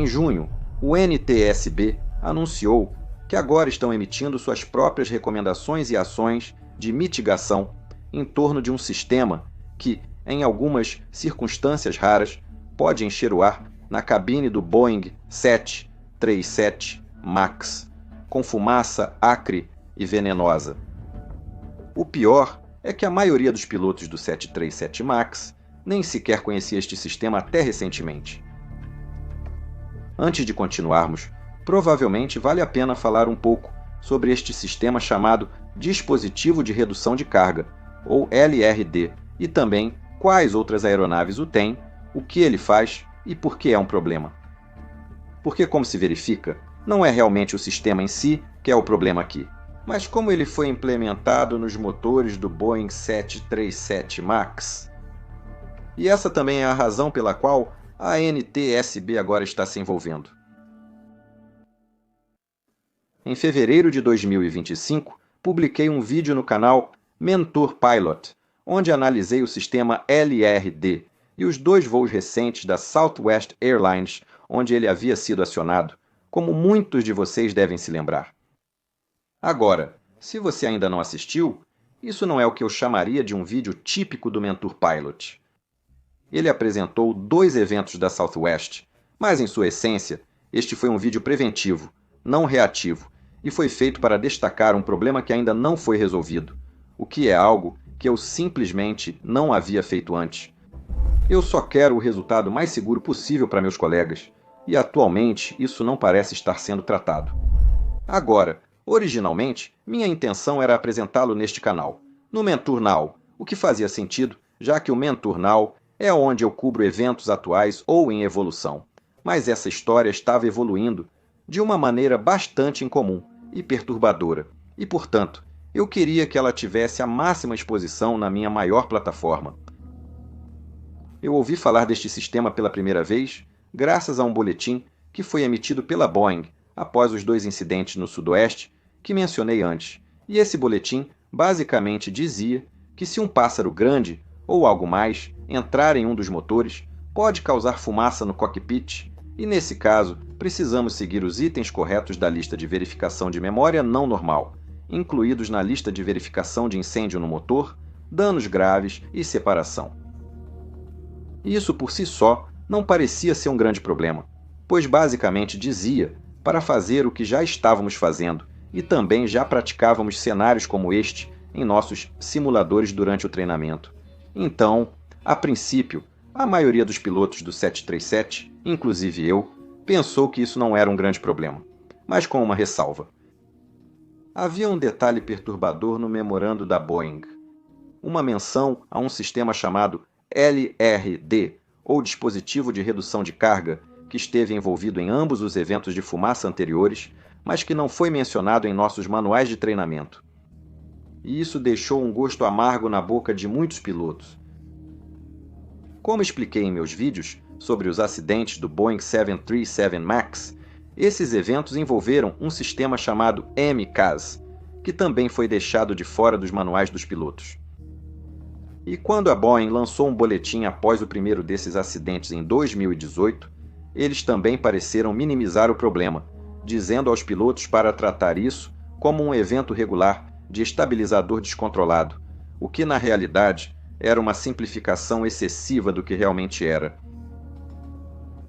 Em junho, o NTSB anunciou que agora estão emitindo suas próprias recomendações e ações de mitigação em torno de um sistema que, em algumas circunstâncias raras, pode encher o ar na cabine do Boeing 737 MAX, com fumaça acre e venenosa. O pior é que a maioria dos pilotos do 737 MAX nem sequer conhecia este sistema até recentemente. Antes de continuarmos, provavelmente vale a pena falar um pouco sobre este sistema chamado Dispositivo de Redução de Carga, ou LRD, e também quais outras aeronaves o têm, o que ele faz e por que é um problema. Porque, como se verifica, não é realmente o sistema em si que é o problema aqui, mas como ele foi implementado nos motores do Boeing 737 MAX. E essa também é a razão pela qual a NTSB agora está se envolvendo. Em fevereiro de 2025, publiquei um vídeo no canal Mentor Pilot, onde analisei o sistema LRD e os 2 voos recentes da Southwest Airlines, onde ele havia sido acionado, como muitos de vocês devem se lembrar. Agora, se você ainda não assistiu, isso não é o que eu chamaria de um vídeo típico do Mentor Pilot. Ele apresentou 2 eventos da Southwest, mas em sua essência, este foi um vídeo preventivo, não reativo, e foi feito para destacar um problema que ainda não foi resolvido, o que é algo que eu simplesmente não havia feito antes. Eu só quero o resultado mais seguro possível para meus colegas, e atualmente isso não parece estar sendo tratado. Agora, originalmente, minha intenção era apresentá-lo neste canal, no Mentor Now, o que fazia sentido, já que o Mentor Now é onde eu cubro eventos atuais ou em evolução. Mas essa história estava evoluindo de uma maneira bastante incomum e perturbadora, e, portanto, eu queria que ela tivesse a máxima exposição na minha maior plataforma. Eu ouvi falar deste sistema pela primeira vez graças a um boletim que foi emitido pela Boeing após os 2 incidentes no Sudoeste que mencionei antes, e esse boletim basicamente dizia que se um pássaro grande ou algo mais entrar em um dos motores, pode causar fumaça no cockpit, e nesse caso, precisamos seguir os itens corretos da lista de verificação de memória não normal, incluídos na lista de verificação de incêndio no motor, danos graves e separação. Isso por si só não parecia ser um grande problema, pois basicamente dizia para fazer o que já estávamos fazendo e também já praticávamos cenários como este em nossos simuladores durante o treinamento. Então, a princípio, a maioria dos pilotos do 737, inclusive eu, pensou que isso não era um grande problema, mas com uma ressalva. Havia um detalhe perturbador no memorando da Boeing, uma menção a um sistema chamado LRD, ou Dispositivo de Redução de Carga, que esteve envolvido em ambos os eventos de fumaça anteriores, mas que não foi mencionado em nossos manuais de treinamento. E isso deixou um gosto amargo na boca de muitos pilotos. Como expliquei em meus vídeos sobre os acidentes do Boeing 737 MAX, esses eventos envolveram um sistema chamado MCAS, que também foi deixado de fora dos manuais dos pilotos. E quando a Boeing lançou um boletim após o primeiro desses acidentes em 2018, eles também pareceram minimizar o problema, dizendo aos pilotos para tratar isso como um evento regular de estabilizador descontrolado, o que na realidade era uma simplificação excessiva do que realmente era.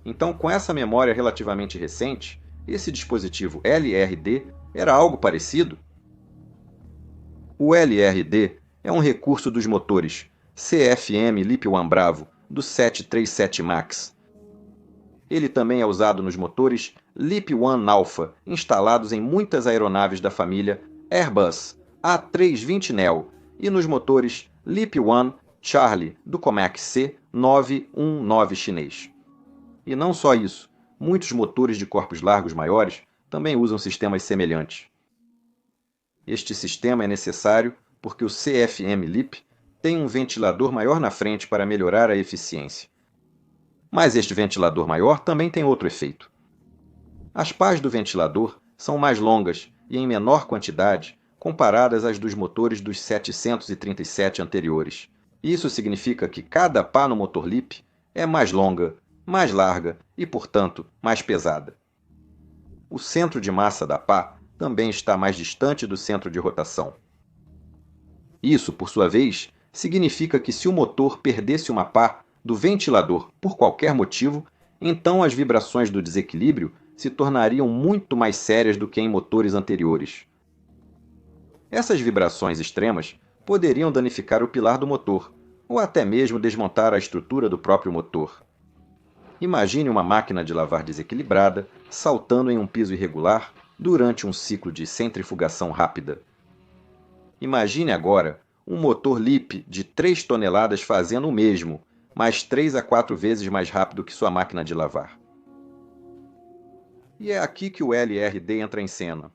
Então, com essa memória relativamente recente, esse dispositivo LRD era algo parecido? O LRD é um recurso dos motores CFM LEAP-1 Bravo do 737 MAX. Ele também é usado nos motores LEAP-1 Alpha, instalados em muitas aeronaves da família Airbus A320neo, e nos motores LEAP-1 Charlie do Comac C919 chinês. E não só isso, muitos motores de corpos largos maiores também usam sistemas semelhantes. Este sistema é necessário porque o CFM LEAP tem um ventilador maior na frente para melhorar a eficiência. Mas este ventilador maior também tem outro efeito. As pás do ventilador são mais longas e em menor quantidade comparadas às dos motores dos 737 anteriores. Isso significa que cada pá no motor LEAP é mais longa, mais larga e, portanto, mais pesada. O centro de massa da pá também está mais distante do centro de rotação. Isso, por sua vez, significa que se o motor perdesse uma pá do ventilador por qualquer motivo, então as vibrações do desequilíbrio se tornariam muito mais sérias do que em motores anteriores. Essas vibrações extremas poderiam danificar o pilar do motor, ou até mesmo desmontar a estrutura do próprio motor. Imagine uma máquina de lavar desequilibrada saltando em um piso irregular durante um ciclo de centrifugação rápida. Imagine agora um motor LiPe de 3 toneladas fazendo o mesmo, mas 3 a 4 vezes mais rápido que sua máquina de lavar. E é aqui que o LRD entra em cena.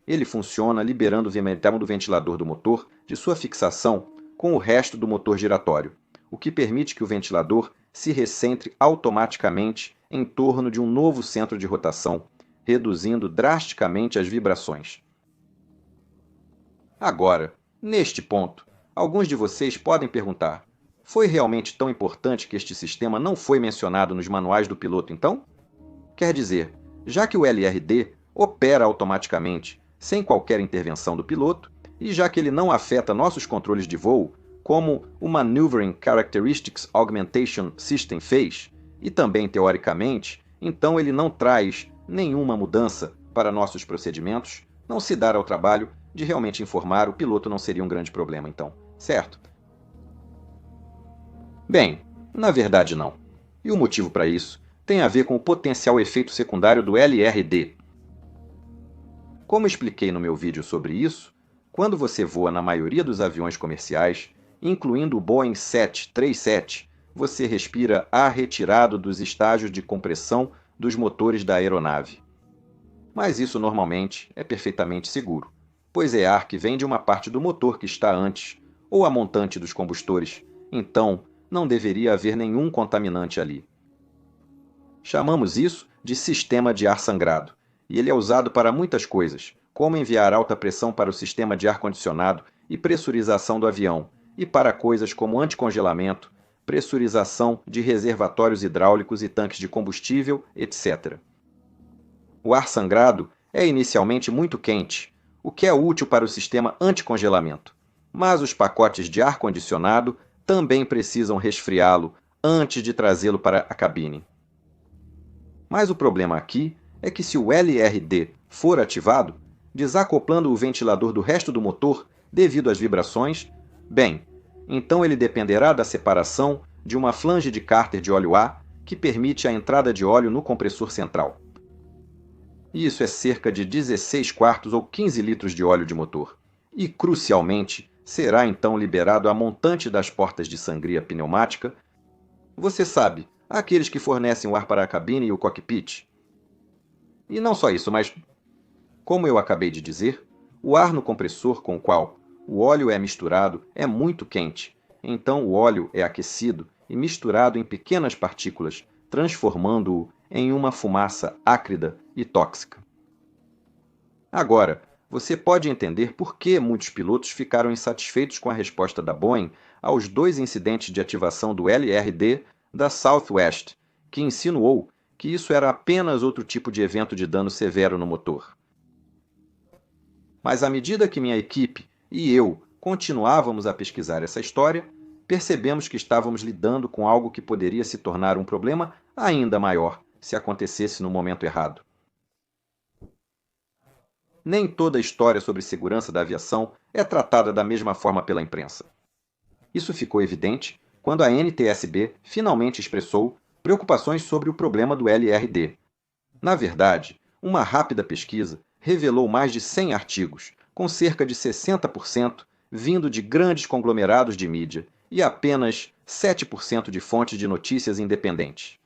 Ele funciona liberando o metal do ventilador do motor de sua fixação com o resto do motor giratório, o que permite que o ventilador se recentre automaticamente em torno de um novo centro de rotação, reduzindo drasticamente as vibrações. Agora, neste ponto, alguns de vocês podem perguntar: foi realmente tão importante que este sistema não foi mencionado nos manuais do piloto, então? Quer dizer, já que o LRD opera automaticamente, sem qualquer intervenção do piloto, e já que ele não afeta nossos controles de voo, como o Maneuvering Characteristics Augmentation System fez, e também teoricamente, então ele não traz nenhuma mudança para nossos procedimentos, não se dar ao trabalho de realmente informar, o piloto não seria um grande problema, então, certo? Bem, na verdade não. E o motivo para isso tem a ver com o potencial efeito secundário do LRD. Como expliquei no meu vídeo sobre isso, quando você voa na maioria dos aviões comerciais, incluindo o Boeing 737, você respira ar retirado dos estágios de compressão dos motores da aeronave. Mas isso normalmente é perfeitamente seguro, pois é ar que vem de uma parte do motor que está antes, ou a montante dos combustores, então não deveria haver nenhum contaminante ali. Chamamos isso de sistema de ar sangrado, e ele é usado para muitas coisas, como enviar alta pressão para o sistema de ar-condicionado e pressurização do avião, e para coisas como anticongelamento, pressurização de reservatórios hidráulicos e tanques de combustível, etc. O ar sangrado é inicialmente muito quente, o que é útil para o sistema anticongelamento, mas os pacotes de ar-condicionado também precisam resfriá-lo antes de trazê-lo para a cabine. Mas o problema aqui é que se o LRD for ativado, desacoplando o ventilador do resto do motor devido às vibrações, bem, então ele dependerá da separação de uma flange de cárter de óleo-A que permite a entrada de óleo no compressor central. Isso é cerca de 16 quartos ou 15 litros de óleo de motor. E, crucialmente, será então liberado a montante das portas de sangria pneumática. Você sabe, aqueles que fornecem o ar para a cabine e o cockpit. E não só isso, mas, como eu acabei de dizer, o ar no compressor com o qual o óleo é misturado é muito quente, então o óleo é aquecido e misturado em pequenas partículas, transformando-o em uma fumaça ácida e tóxica. Agora, você pode entender por que muitos pilotos ficaram insatisfeitos com a resposta da Boeing aos 2 incidentes de ativação do LRD da Southwest, que insinuou que isso era apenas outro tipo de evento de dano severo no motor. Mas à medida que minha equipe e eu continuávamos a pesquisar essa história, percebemos que estávamos lidando com algo que poderia se tornar um problema ainda maior se acontecesse no momento errado. Nem toda a história sobre segurança da aviação é tratada da mesma forma pela imprensa. Isso ficou evidente quando a NTSB finalmente expressou preocupações sobre o problema do LRD. Na verdade, uma rápida pesquisa revelou mais de 100 artigos, com cerca de 60% vindo de grandes conglomerados de mídia e apenas 7% de fontes de notícias independentes.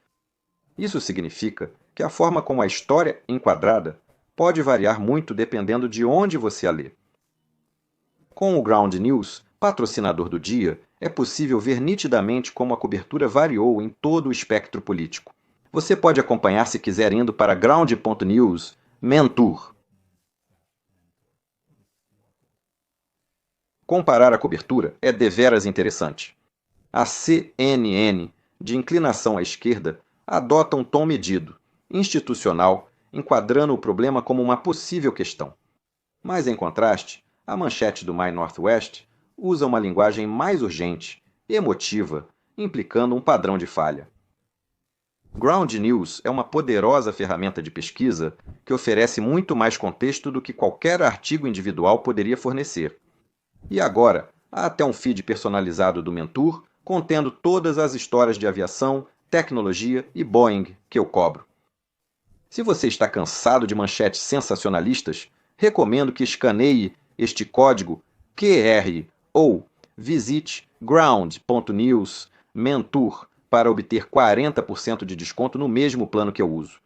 Isso significa que a forma como a história é enquadrada pode variar muito dependendo de onde você a lê. Com o Ground News, patrocinador do dia, é possível ver nitidamente como a cobertura variou em todo o espectro político. Você pode acompanhar se quiser indo para ground.news, Mentour. Comparar a cobertura é deveras interessante. A CNN, de inclinação à esquerda, adota um tom medido, institucional, enquadrando o problema como uma possível questão. Mas, em contraste, a manchete do My Northwest usa uma linguagem mais urgente, emotiva, implicando um padrão de falha. Ground News é uma poderosa ferramenta de pesquisa que oferece muito mais contexto do que qualquer artigo individual poderia fornecer. E agora, há até um feed personalizado do Mentor contendo todas as histórias de aviação, tecnologia e Boeing que eu cobro. Se você está cansado de manchetes sensacionalistas, recomendo que escaneie este código QR ou visite ground.news Mentor para obter 40% de desconto no mesmo plano que eu uso.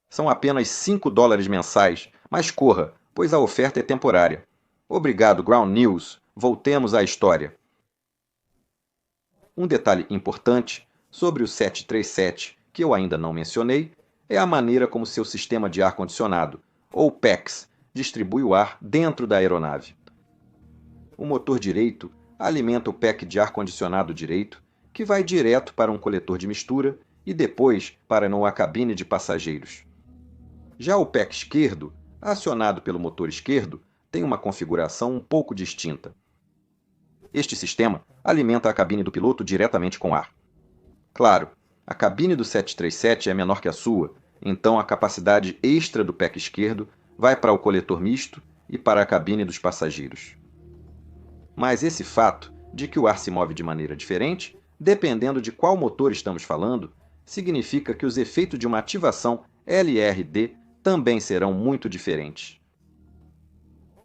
São apenas $5 mensais, mas corra, pois a oferta é temporária. Obrigado, Ground News. Voltemos à história. Um detalhe importante sobre o 737, que eu ainda não mencionei, é a maneira como seu sistema de ar-condicionado, ou PEX, distribui o ar dentro da aeronave. O motor direito alimenta o pack de ar-condicionado direito, que vai direto para um coletor de mistura e depois para uma cabine de passageiros. Já o pack esquerdo, acionado pelo motor esquerdo, tem uma configuração um pouco distinta. Este sistema alimenta a cabine do piloto diretamente com ar. Claro, a cabine do 737 é menor que a sua, então a capacidade extra do pack esquerdo vai para o coletor misto e para a cabine dos passageiros. Mas esse fato de que o ar se move de maneira diferente, dependendo de qual motor estamos falando, significa que os efeitos de uma ativação LRD também serão muito diferentes.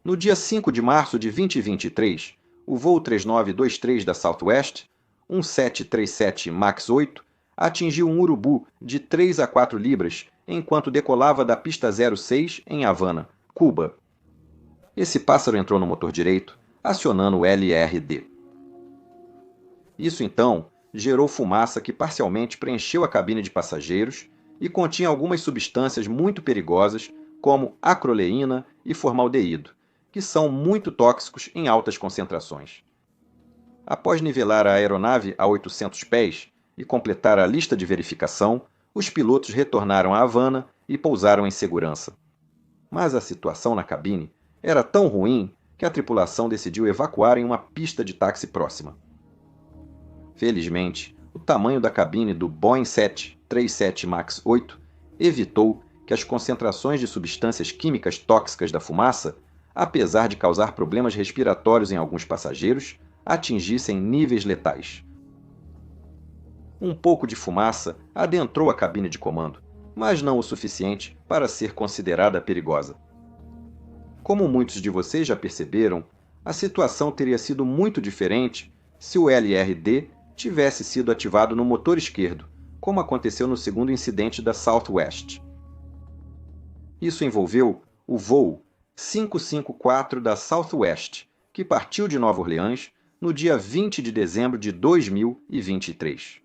No dia 5 de março de 2023, o voo 3923 da Southwest, um 737 MAX 8, atingiu um urubu de 3 a 4 libras enquanto decolava da pista 06 em Havana, Cuba. Esse pássaro entrou no motor direito, acionando o LRD. Isso então gerou fumaça que parcialmente preencheu a cabine de passageiros e continha algumas substâncias muito perigosas, como acroleína e formaldeído, que são muito tóxicos em altas concentrações. Após nivelar a aeronave a 800 pés e completar a lista de verificação, os pilotos retornaram a Havana e pousaram em segurança. Mas a situação na cabine era tão ruim que a tripulação decidiu evacuar em uma pista de táxi próxima. Felizmente, o tamanho da cabine do Boeing 737 MAX 8 evitou que as concentrações de substâncias químicas tóxicas da fumaça, apesar de causar problemas respiratórios em alguns passageiros, atingissem níveis letais. Um pouco de fumaça adentrou a cabine de comando, mas não o suficiente para ser considerada perigosa. Como muitos de vocês já perceberam, a situação teria sido muito diferente se o LRD tivesse sido ativado no motor esquerdo, como aconteceu no segundo incidente da Southwest. Isso envolveu o voo 554 da Southwest, que partiu de Nova Orleans no dia 20 de dezembro de 2023.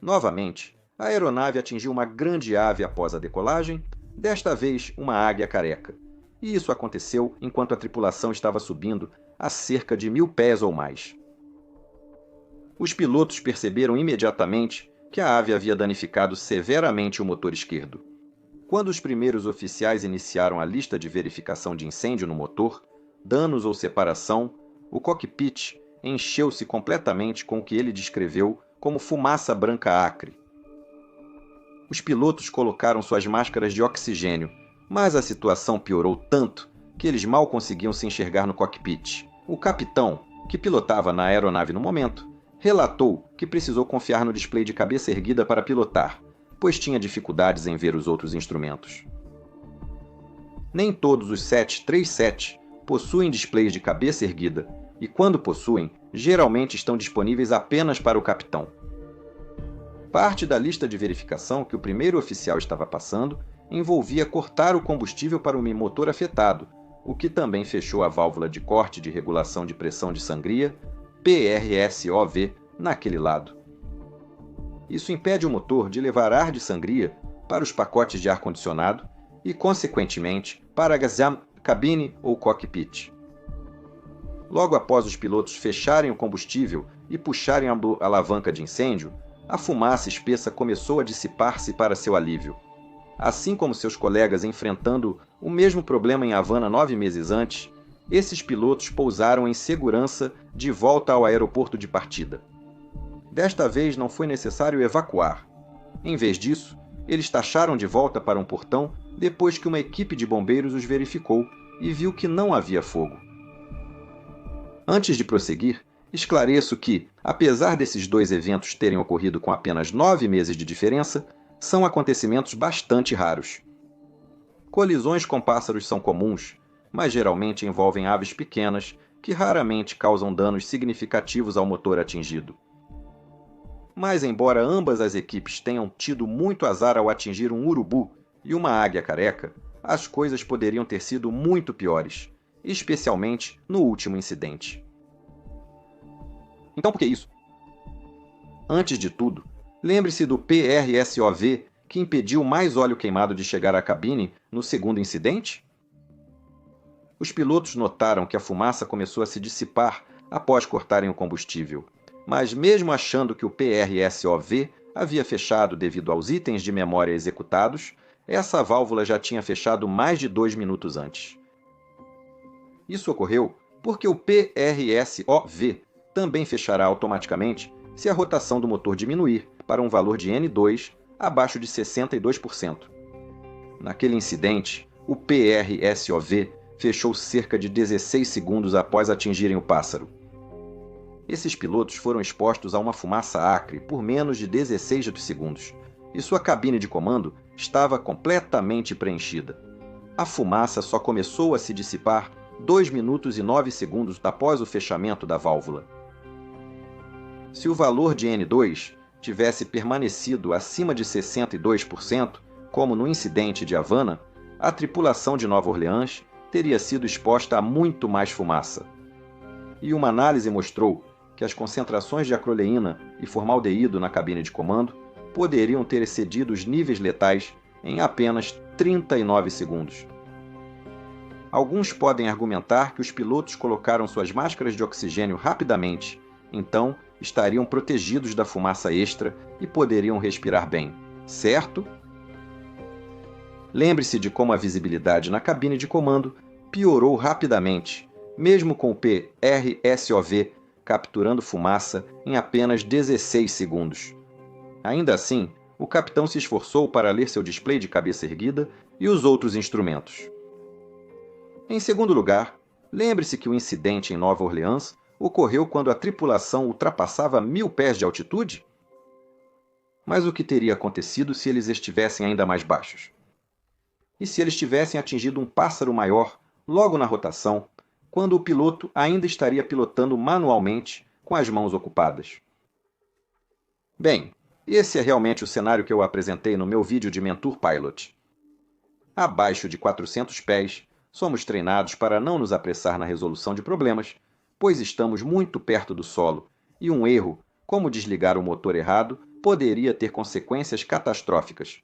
Novamente, a aeronave atingiu uma grande ave após a decolagem, desta vez uma águia careca. E isso aconteceu enquanto a tripulação estava subindo a cerca de 1.000 pés ou mais. Os pilotos perceberam imediatamente que a ave havia danificado severamente o motor esquerdo. Quando os primeiros oficiais iniciaram a lista de verificação de incêndio no motor, danos ou separação, o cockpit encheu-se completamente com o que ele descreveu como fumaça branca acre. Os pilotos colocaram suas máscaras de oxigênio, mas a situação piorou tanto que eles mal conseguiam se enxergar no cockpit. O capitão, que pilotava na aeronave no momento, relatou que precisou confiar no display de cabeça erguida para pilotar, pois tinha dificuldades em ver os outros instrumentos. Nem todos os 737 possuem displays de cabeça erguida, e quando possuem, geralmente estão disponíveis apenas para o capitão. Parte da lista de verificação que o primeiro oficial estava passando envolvia cortar o combustível para o motor afetado, o que também fechou a válvula de corte de regulação de pressão de sangria, PRSOV, naquele lado. Isso impede o motor de levar ar de sangria para os pacotes de ar-condicionado e, consequentemente, para a cabine ou cockpit. Logo após os pilotos fecharem o combustível e puxarem a alavanca de incêndio, a fumaça espessa começou a dissipar-se para seu alívio. Assim como seus colegas enfrentando o mesmo problema em Havana 9 meses antes, esses pilotos pousaram em segurança de volta ao aeroporto de partida. Desta vez não foi necessário evacuar. Em vez disso, eles taxaram de volta para um portão depois que uma equipe de bombeiros os verificou e viu que não havia fogo. Antes de prosseguir, esclareço que, apesar desses dois eventos terem ocorrido com apenas 9 meses de diferença, são acontecimentos bastante raros. Colisões com pássaros são comuns, mas geralmente envolvem aves pequenas que raramente causam danos significativos ao motor atingido. Mas embora ambas as equipes tenham tido muito azar ao atingir um urubu e uma águia careca, as coisas poderiam ter sido muito piores, especialmente no último incidente. Então por que isso? Antes de tudo, lembre-se do PRSOV que impediu mais óleo queimado de chegar à cabine no segundo incidente? Os pilotos notaram que a fumaça começou a se dissipar após cortarem o combustível, mas mesmo achando que o PRSOV havia fechado devido aos itens de memória executados, essa válvula já tinha fechado mais de 2 minutos antes. Isso ocorreu porque o PRSOV também fechará automaticamente se a rotação do motor diminuir para um valor de N2 abaixo de 62%. Naquele incidente, o PRSOV fechou cerca de 16 segundos após atingirem o pássaro. Esses pilotos foram expostos a uma fumaça acre por menos de 16 segundos, e sua cabine de comando estava completamente preenchida. A fumaça só começou a se dissipar 2 minutos e 9 segundos após o fechamento da válvula. Se o valor de N2 tivesse permanecido acima de 62%, como no incidente de Havana, a tripulação de Nova Orleans teria sido exposta a muito mais fumaça. E uma análise mostrou que as concentrações de acroleína e formaldeído na cabine de comando poderiam ter excedido os níveis letais em apenas 39 segundos. Alguns podem argumentar que os pilotos colocaram suas máscaras de oxigênio rapidamente, então estariam protegidos da fumaça extra e poderiam respirar bem, certo? Lembre-se de como a visibilidade na cabine de comando piorou rapidamente, mesmo com o PRSOV capturando fumaça em apenas 16 segundos. Ainda assim, o capitão se esforçou para ler seu display de cabeça erguida e os outros instrumentos. Em segundo lugar, lembre-se que o incidente em Nova Orleans ocorreu quando a tripulação ultrapassava 1000 pés de altitude? Mas o que teria acontecido se eles estivessem ainda mais baixos? E se eles tivessem atingido um pássaro maior logo na rotação, quando o piloto ainda estaria pilotando manualmente com as mãos ocupadas? Bem, esse é realmente o cenário que eu apresentei no meu vídeo de Mentor Pilot. Abaixo de 400 pés, somos treinados para não nos apressar na resolução de problemas, pois estamos muito perto do solo, e um erro, como desligar o motor errado, poderia ter consequências catastróficas.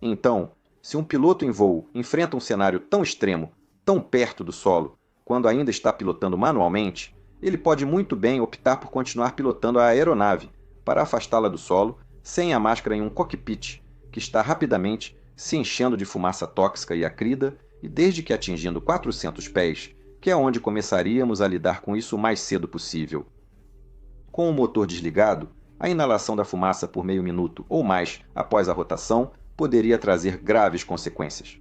Então, se um piloto em voo enfrenta um cenário tão extremo, tão perto do solo, quando ainda está pilotando manualmente, ele pode muito bem optar por continuar pilotando a aeronave para afastá-la do solo sem a máscara em um cockpit, que está rapidamente se enchendo de fumaça tóxica e acrida, e desde que atingindo 400 pés, que é onde começaríamos a lidar com isso o mais cedo possível. Com o motor desligado, a inalação da fumaça por meio minuto ou mais após a rotação poderia trazer graves consequências.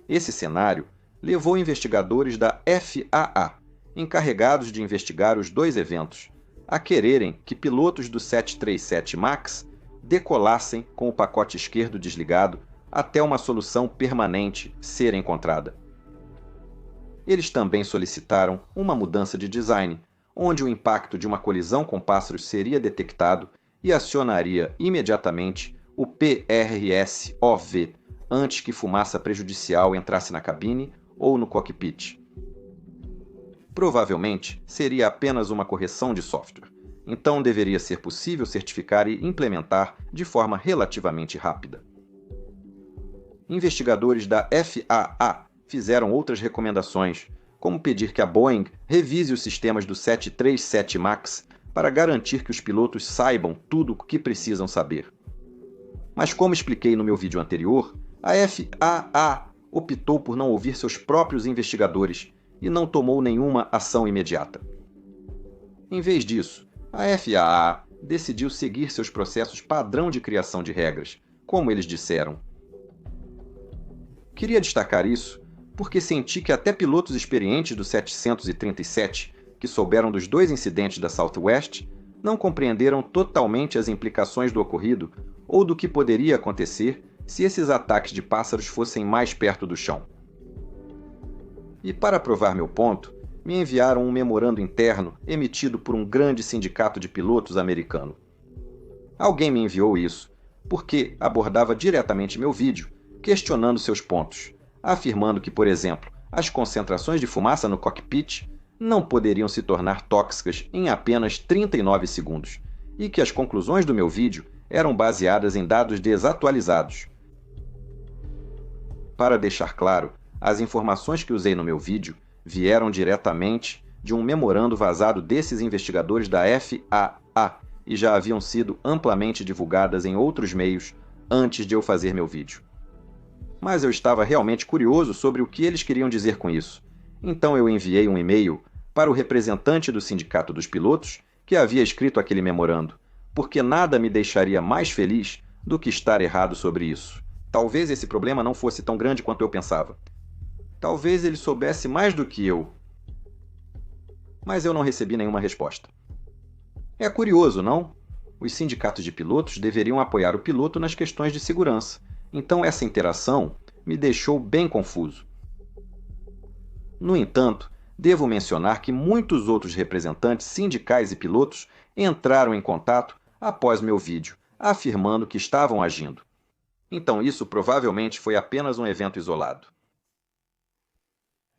Esse cenário levou investigadores da FAA, encarregados de investigar os dois eventos, a quererem que pilotos do 737 MAX decolassem com o pacote esquerdo desligado até uma solução permanente ser encontrada. Eles também solicitaram uma mudança de design, onde o impacto de uma colisão com pássaros seria detectado e acionaria imediatamente o PRSOV, antes que fumaça prejudicial entrasse na cabine ou no cockpit. Provavelmente seria apenas uma correção de software, então deveria ser possível certificar e implementar de forma relativamente rápida. Investigadores da FAA fizeram outras recomendações, como pedir que a Boeing revise os sistemas do 737 MAX para garantir que os pilotos saibam tudo o que precisam saber. Mas como expliquei no meu vídeo anterior, a FAA optou por não ouvir seus próprios investigadores e não tomou nenhuma ação imediata. Em vez disso, a FAA decidiu seguir seus processos padrão de criação de regras, como eles disseram. Queria destacar isso porque senti que até pilotos experientes do 737, que souberam dos 2 incidentes da Southwest, não compreenderam totalmente as implicações do ocorrido ou do que poderia acontecer se esses ataques de pássaros fossem mais perto do chão. E para provar meu ponto, me enviaram um memorando interno emitido por um grande sindicato de pilotos americano. Alguém me enviou isso, porque abordava diretamente meu vídeo, questionando seus pontos, afirmando que, por exemplo, as concentrações de fumaça no cockpit não poderiam se tornar tóxicas em apenas 39 segundos, e que as conclusões do meu vídeo eram baseadas em dados desatualizados. Para deixar claro, as informações que usei no meu vídeo vieram diretamente de um memorando vazado desses investigadores da FAA e já haviam sido amplamente divulgadas em outros meios antes de eu fazer meu vídeo. Mas eu estava realmente curioso sobre o que eles queriam dizer com isso. Então eu enviei um e-mail para o representante do Sindicato dos Pilotos que havia escrito aquele memorando, porque nada me deixaria mais feliz do que estar errado sobre isso. Talvez esse problema não fosse tão grande quanto eu pensava. Talvez ele soubesse mais do que eu. Mas eu não recebi nenhuma resposta. É curioso, não? Os sindicatos de pilotos deveriam apoiar o piloto nas questões de segurança. Então essa interação me deixou bem confuso. No entanto, devo mencionar que muitos outros representantes sindicais e pilotos entraram em contato após meu vídeo, afirmando que estavam agindo. Então isso provavelmente foi apenas um evento isolado.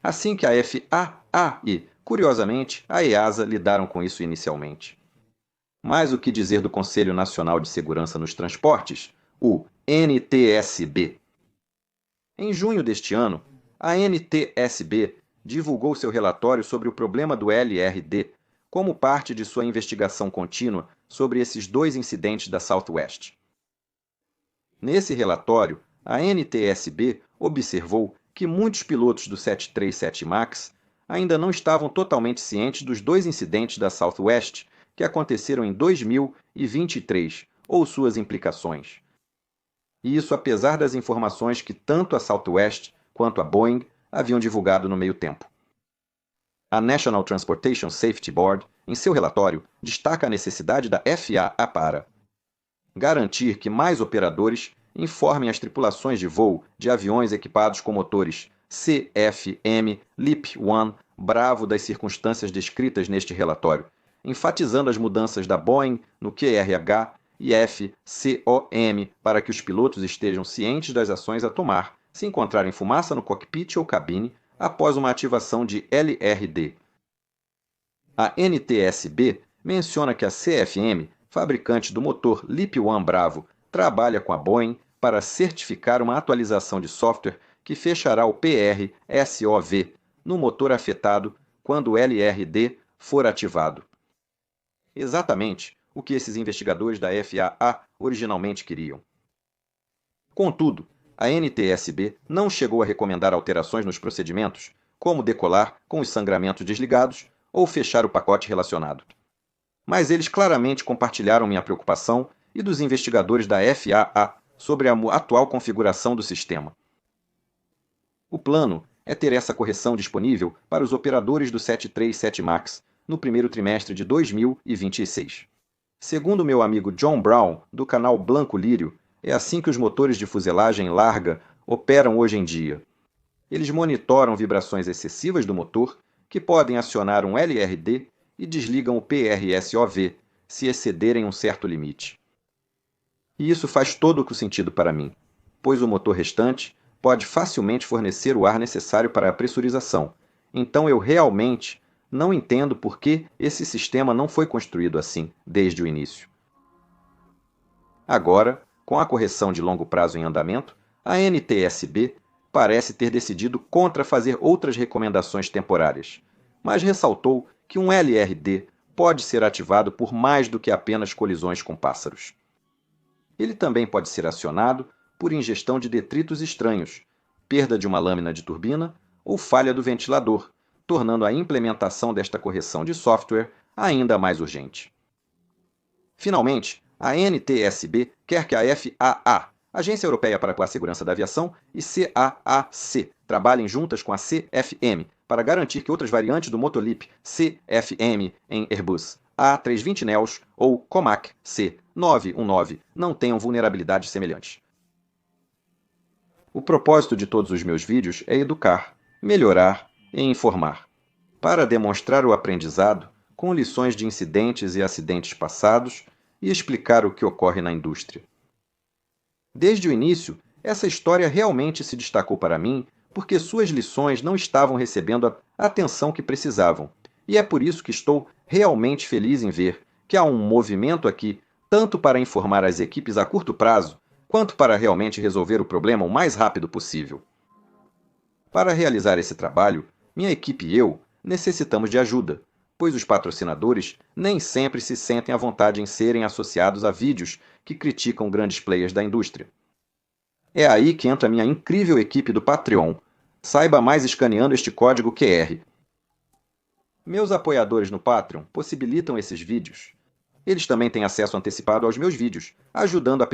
Assim que a FAA e, curiosamente, a EASA lidaram com isso inicialmente. Mas o que dizer do Conselho Nacional de Segurança nos Transportes, o NTSB? Em junho deste ano, a NTSB divulgou seu relatório sobre o problema do LRD como parte de sua investigação contínua sobre esses 2 incidentes da Southwest. Nesse relatório, a NTSB observou que muitos pilotos do 737 MAX ainda não estavam totalmente cientes dos 2 incidentes da Southwest que aconteceram em 2023 ou suas implicações. E isso apesar das informações que tanto a Southwest quanto a Boeing haviam divulgado no meio tempo. A National Transportation Safety Board, em seu relatório, destaca a necessidade da FAA para garantir que mais operadores informem as tripulações de voo de aviões equipados com motores CFM LEAP-1 Bravo das circunstâncias descritas neste relatório, enfatizando as mudanças da Boeing no QRH e FCOM para que os pilotos estejam cientes das ações a tomar se encontrarem fumaça no cockpit ou cabine após uma ativação de LRD. A NTSB menciona que a CFM, fabricante do motor LEAP-1 Bravo, trabalha com a Boeing para certificar uma atualização de software que fechará o PRSOV no motor afetado quando o LRD for ativado. Exatamente o que esses investigadores da FAA originalmente queriam. Contudo, a NTSB não chegou a recomendar alterações nos procedimentos, como decolar com os sangramentos desligados ou fechar o pacote relacionado. Mas eles claramente compartilharam minha preocupação e dos investigadores da FAA sobre a atual configuração do sistema. O plano é ter essa correção disponível para os operadores do 737 MAX no primeiro trimestre de 2026. Segundo meu amigo John Brown, do canal Blanco Lírio, é assim que os motores de fuselagem larga operam hoje em dia. Eles monitoram vibrações excessivas do motor, que podem acionar um LRD e desligam o PRSOV se excederem um certo limite. E isso faz todo o sentido para mim, pois o motor restante pode facilmente fornecer o ar necessário para a pressurização. Então eu realmente não entendo por que esse sistema não foi construído assim desde o início. Agora, com a correção de longo prazo em andamento, a NTSB parece ter decidido contra fazer outras recomendações temporárias, mas ressaltou que um LRD pode ser ativado por mais do que apenas colisões com pássaros. Ele também pode ser acionado por ingestão de detritos estranhos, perda de uma lâmina de turbina ou falha do ventilador, tornando a implementação desta correção de software ainda mais urgente. Finalmente, a NTSB quer que a FAA, Agência Europeia para a Segurança da Aviação, e CAAC trabalhem juntas com a CFM para garantir que outras variantes do Motolip CFM em Airbus A320neos ou Comac C919 não tenham vulnerabilidades semelhantes. O propósito de todos os meus vídeos é educar, melhorar e informar, para demonstrar o aprendizado com lições de incidentes e acidentes passados e explicar o que ocorre na indústria. Desde o início, essa história realmente se destacou para mim porque suas lições não estavam recebendo a atenção que precisavam, e é por isso que estou realmente feliz em ver que há um movimento aqui tanto para informar as equipes a curto prazo, quanto para realmente resolver o problema o mais rápido possível. Para realizar esse trabalho, minha equipe e eu necessitamos de ajuda, pois os patrocinadores nem sempre se sentem à vontade em serem associados a vídeos que criticam grandes players da indústria. É aí que entra a minha incrível equipe do Patreon. Saiba mais escaneando este código QR. Meus apoiadores no Patreon possibilitam esses vídeos. Eles também têm acesso antecipado aos meus vídeos, ajudando a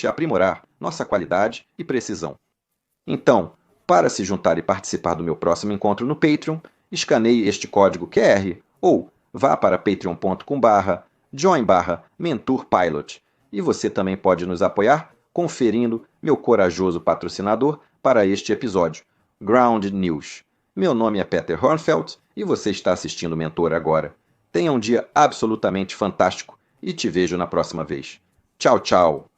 aprimorar nossa qualidade e precisão. Então, para se juntar e participar do meu próximo encontro no Patreon, escaneie este código QR ou vá para patreon.com/join/mentorpilot. E você também pode nos apoiar conferindo meu corajoso patrocinador para este episódio, Ground News. Meu nome é Peter Hornfeld e você está assistindo Mentor agora. Tenha um dia absolutamente fantástico e te vejo na próxima vez. Tchau, tchau!